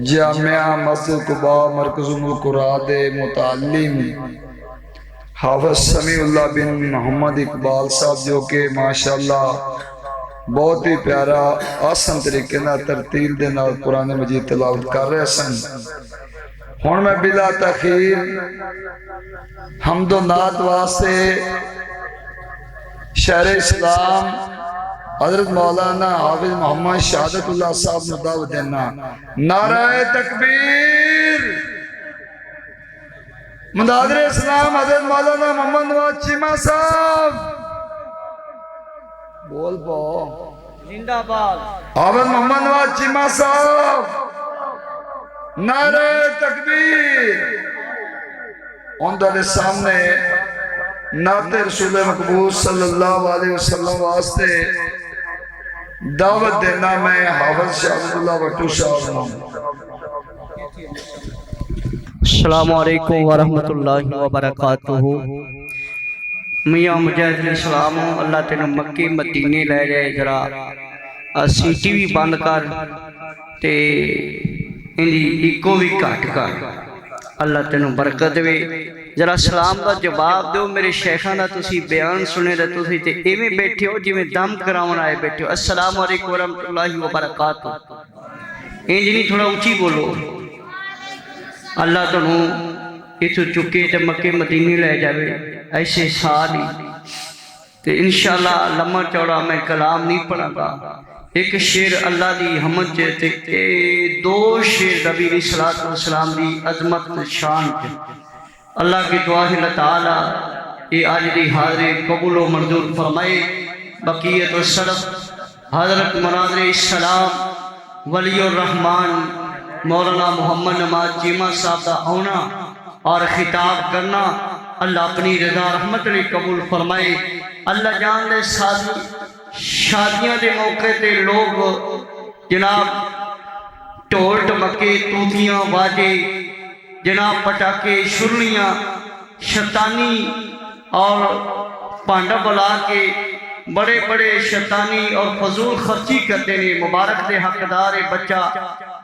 جامعہ مسجد قباء مرکز القرآن متعلم حافظ سمیع اللہ بن محمد اقبال صاحب جو کہ ماشاءاللہ بہت ہی پیارا آسان طریقے نہ ترتیل دے نال قرآن مجید تلاوت کر رہے سن۔ ہن میں بلا تاخیر حمد و نعت واسطے شہر اسلام حضرت مولانا حافظ محمد شہادت اللہ صاحب نے دعوت دینا۔ نعرہ تکبیر! منادر اسلام حضرت مولانا محمد نواز چیمہ صاحب بول پاؤ زندہ باد حافظ محمد نواز چیمہ صاحب نعرہ تکبیر! ان دے سامنے نعت رسول مقبول صلی اللہ علیہ وسلم واسطے دعوت دینا میں حافظ شہادت اللہ وٹو صاحب ہوں۔ السلام علیکم ورحمت اللہ وبرکاتہ۔ میاں مجاہد السلام اللہ تینوں مکی مدینے لے جائے، ذرا سی ٹی وی بند کر تے اندی ایکو بھی کٹ کر، اللہ تینوں برکت دے۔ ذرا سلام دا جواب دو، میرے شیخاں دا تسی بیان سنے دا تسی تے ایویں بیٹھے ہو جویں دم کراون آئے بیٹھے ہو۔ السلام علیکم ورحمت اللہ وبرکاتہ۔ انج نہیں، تھوڑا اونچی بولو۔ اللہ تنوں اتھو چکے تے مکے مدینے لے جاوے ایسے سال ہی تے انشاءاللہ لمحہ چوڑا میں کلام نہیں پڑھا گا۔ ایک شیر اللہ دی حمد تے دو شیر نبی علیہ الصلوۃ والسلام دی عظمت شان تے اللہ کی دعا ہے اللہ تعالی یہ آج دی حاضری قبول و منظور فرمائے۔ بقیت السلف حضرت مناظر السلام ولی الرحمن مولانا محمد نواز چیمہ صاحب دا ہونا اور خطاب کرنا اللہ اپنی رضا رحمت نے قبول فرمائے۔ اللہ جان دے شادیاں دے موقع تے لوگ جناب ٹول ٹمکے توتیاں واجے جناب پٹاکے شرلیاں شیطانی اور پانڈا بلا کے بڑے بڑے شیطانی اور فضول خرچی کرتے ہیں۔ مبارک دے حقدار بچہ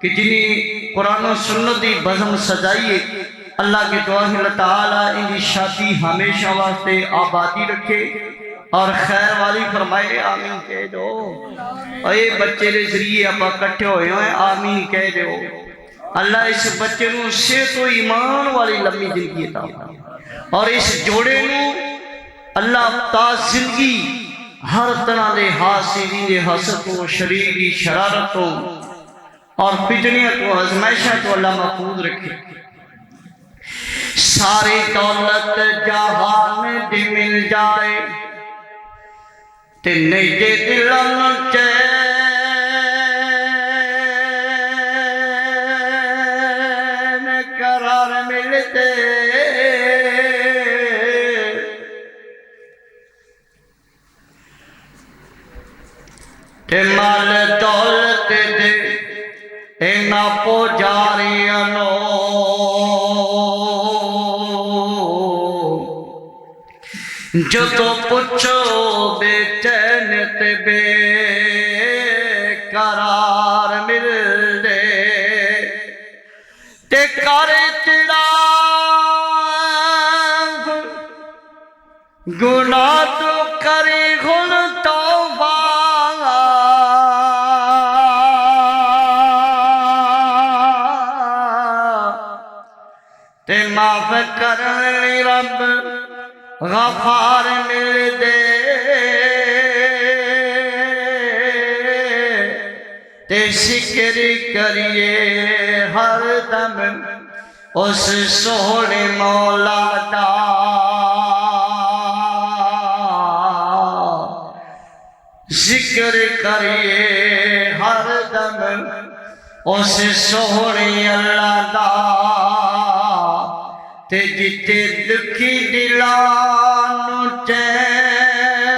کہ جنہیں قرآن و سنت دی بزم سجائیے، اللہ کی دعا ہے اللہ تعالیٰ ان کی شادی ہمیشہ واسطے آبادی رکھے اور خیر والی فرمائے۔ آمین کہہ دو۔ اے بچے دے ذریعے اپا کٹھے ہوئے ہیں، آمین کہہ دو۔ اللہ اس بچے نو صحت و ایمان والی لمبی زندگی عطا فرمائے اور اس جوڑے نو اللہ تا زندگی ہر طرح دے حاسدی دے حسد و شریر دی شرارتوں اور فتنیت و آزمائشوں تو اللہ محفوظ رکھے۔ ساری دولت جہان دی مل جائے تے نیجے دلن چین قرار ملتے، تے مال دولت دے اینا پوجاریاں نو جدو پچھو بے چین تے بے قرار مل دے، تے کر چڑا گناہ تو کری گن توبہ، تے معاف کرنے رب غفار مل دے، تے ذکر کریے ہر دم اس سونے مولا دا، ذکر کریے ہر دم اس سونے اللہ دا، تے جتے دکھی دلانو چین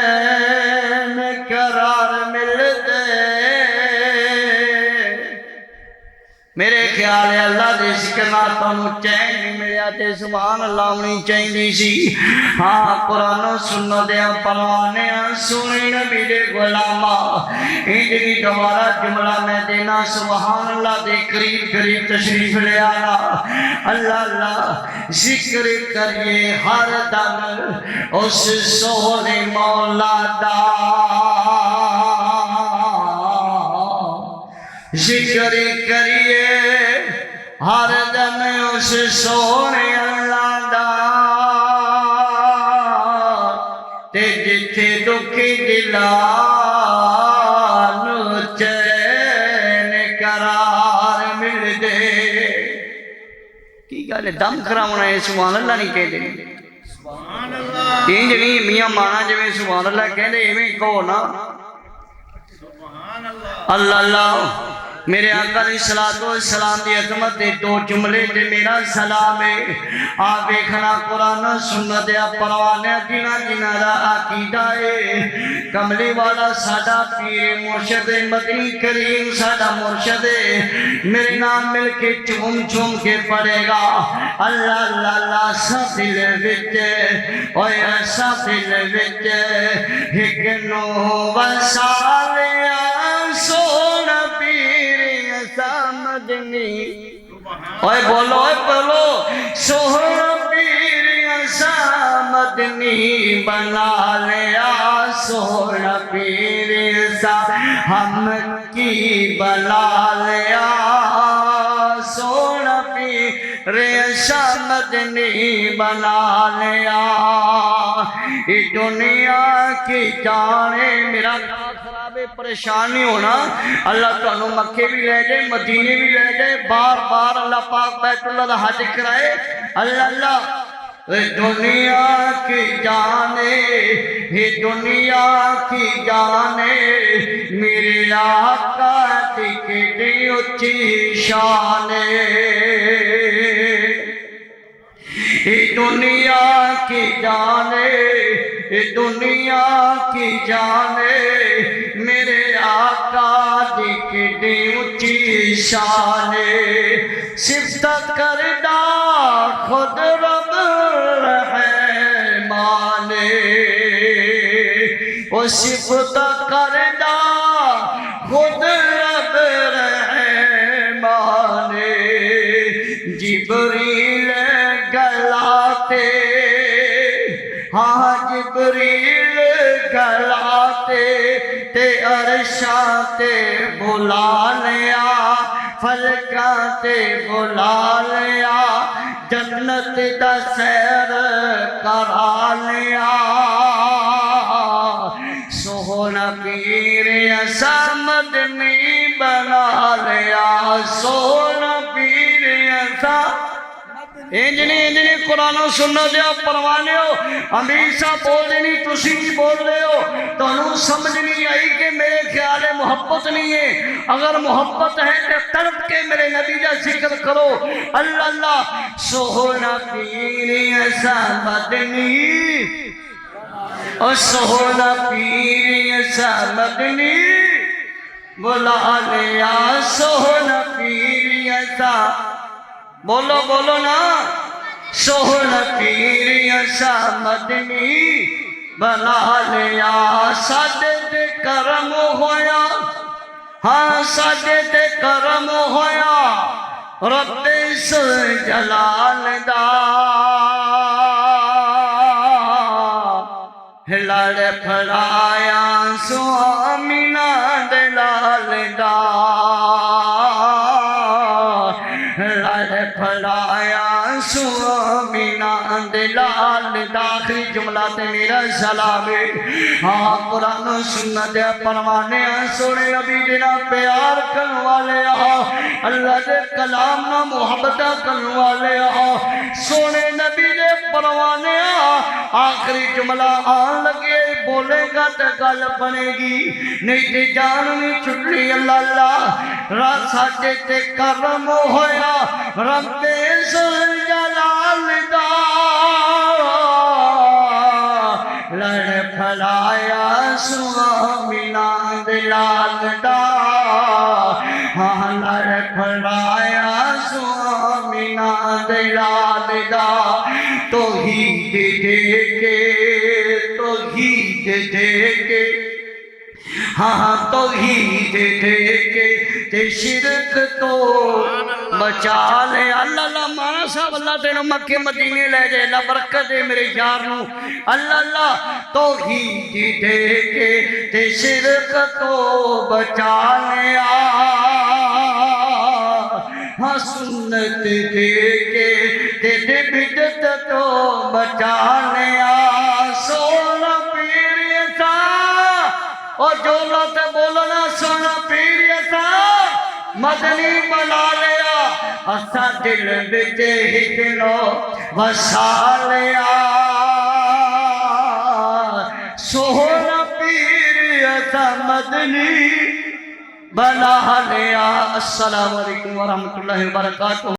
قرار مل دے، میرے خیال ہے اللہ دے ذکر نال تانوں چین نہیں ملیا تے سبحان اللہ ہونی چاہیدی سی۔ ہاں قرآن و سنت دے پروانے سونے نبی دے غلاماں انج دی دوبارہ جملہ میں دینا سبحان اللہ دے قریب قریب تشریف لے آنا۔ اللہ اللہ ذکر کریے ہر دم اس سونے مولا دا، ذکر کریے ہر دم اس سونے اللہ دا، تے جتھے دکھی دلاں نو چین قرار مل دے۔ کی گل ہے دم کراونا ہے سبحان اللہ نہیں کہہ دے انج نہیں میاں مانا جویں سبحان اللہ کہندے ایویں کہو نا اللہ اللہ۔ میرے آقا علیہ السلام دی عظمت دے دو جملے تے میرا سلام ہے۔ آپ دیکھنا قرآن و سنت دے پروانے جنہ جنہ دا عقیدہ ہے۔ کملی والا ساڈا پیر مرشد مدنی کریم ساڈا مرشد ہے۔ میرے نام مل کے چوم چوم کے پڑے گا اللہ اللہ اللہ سا دل وچ اوے ایسا دل وچ ایک نو وسالیا سونا پیر مدنی اوے بولو اوے بولو سونا پیر ایسا مدنی بنا لیا سونا پیر ایسا ہم کی بنا لیا سونا پیر ایسا مدنی بنا لیا۔ یہ دنیا کی جانے میرا خراب پریشان نہیں ہونا اللہ تانوں مکے بھی لے جائے مدینے بھی لے جائے بار بار اللہ پاک بیت اللہ دا حج کرائے اللہ اللہ۔ دنیا کی جانے یہ دنیا کی جانے میرے آقا دی کیڑی اچھی شان یہ دنیا کی جانے یہ دنیا کی جانے میرے آقا دی کیڑی اچھی شان صفت کردہ خود رب رحمان وہ صفت کردہ خود رب رحمان جبریل گلاتے ہاں جبریل گلاتے تے عرشاں تے بلا لیا فلکاں تے بلا لیا جنت دا سیر کرا لیا سونا پیر ایسا مدنی بنا لیا سونا پیر ایسا انجنی قرآن و سنت دیا پروانے ہو امیر صاحب بول دے نہیں تسی بھی بول رہے ہو تو انہوں سمجھ نہیں آئی کہ میرے خیال محبت نہیں ہے اگر محبت ہے تو تڑپ کے میرے نبی کا ذکر کرو اللہ اللہ سونا پیر ایسا مدنی اور سونا پیر ایسا مدنی بلا لیا سونا پیر ایسا بولو بولو نا سونا پیر ایسا مدنی بنا لیا ساڈے تے کرم ہویا ہاں ساڈے تے کرم ہویا رب جلال دا لڑ پھڑایا سوامینا دلال دا لڑ پھڑایا سوامینا دلال دا آخری جملہ تے میرا سلام ہے ہاں قرآن و سنت پروانے سونے نبی دینا پیار کرنے والے اللہ دے کلام نہ محبت کرنے والے سونے نبی دے پروانے آخری جملہ آن لگے بولے گا تو گل بنے گی نہیں تے جان نہیں چھٹلی اللہ اللہ رات ساٹے تے کرم ہویا رب جلال دا لڑ پھڑایا سوامینا دلال دا ہاں لڑ فرمایا سوامینا دلال دا توحید دے کے ہاں توحید دے کے تے شرک تو بچا لے اللہ اللہ مانا صاحب اللہ تینوں مکے مدینے لے جائے اللہ برکت دے میرے یار نو اللہ اللہ توحید دے کے تے شرک تو بچا لے ہاں سنت دے کے تے بدعت تو بچا لے سونا پیر ایسا اور جو لوگ بولنا سونا پیر ایسا مدنی بنا لیا اسا دل بچ ہکڑو وسا لیا سونا پیر ایسا مدنی بنا لیا۔ السلام علیکم ورحمۃ اللہ وبرکاتہ۔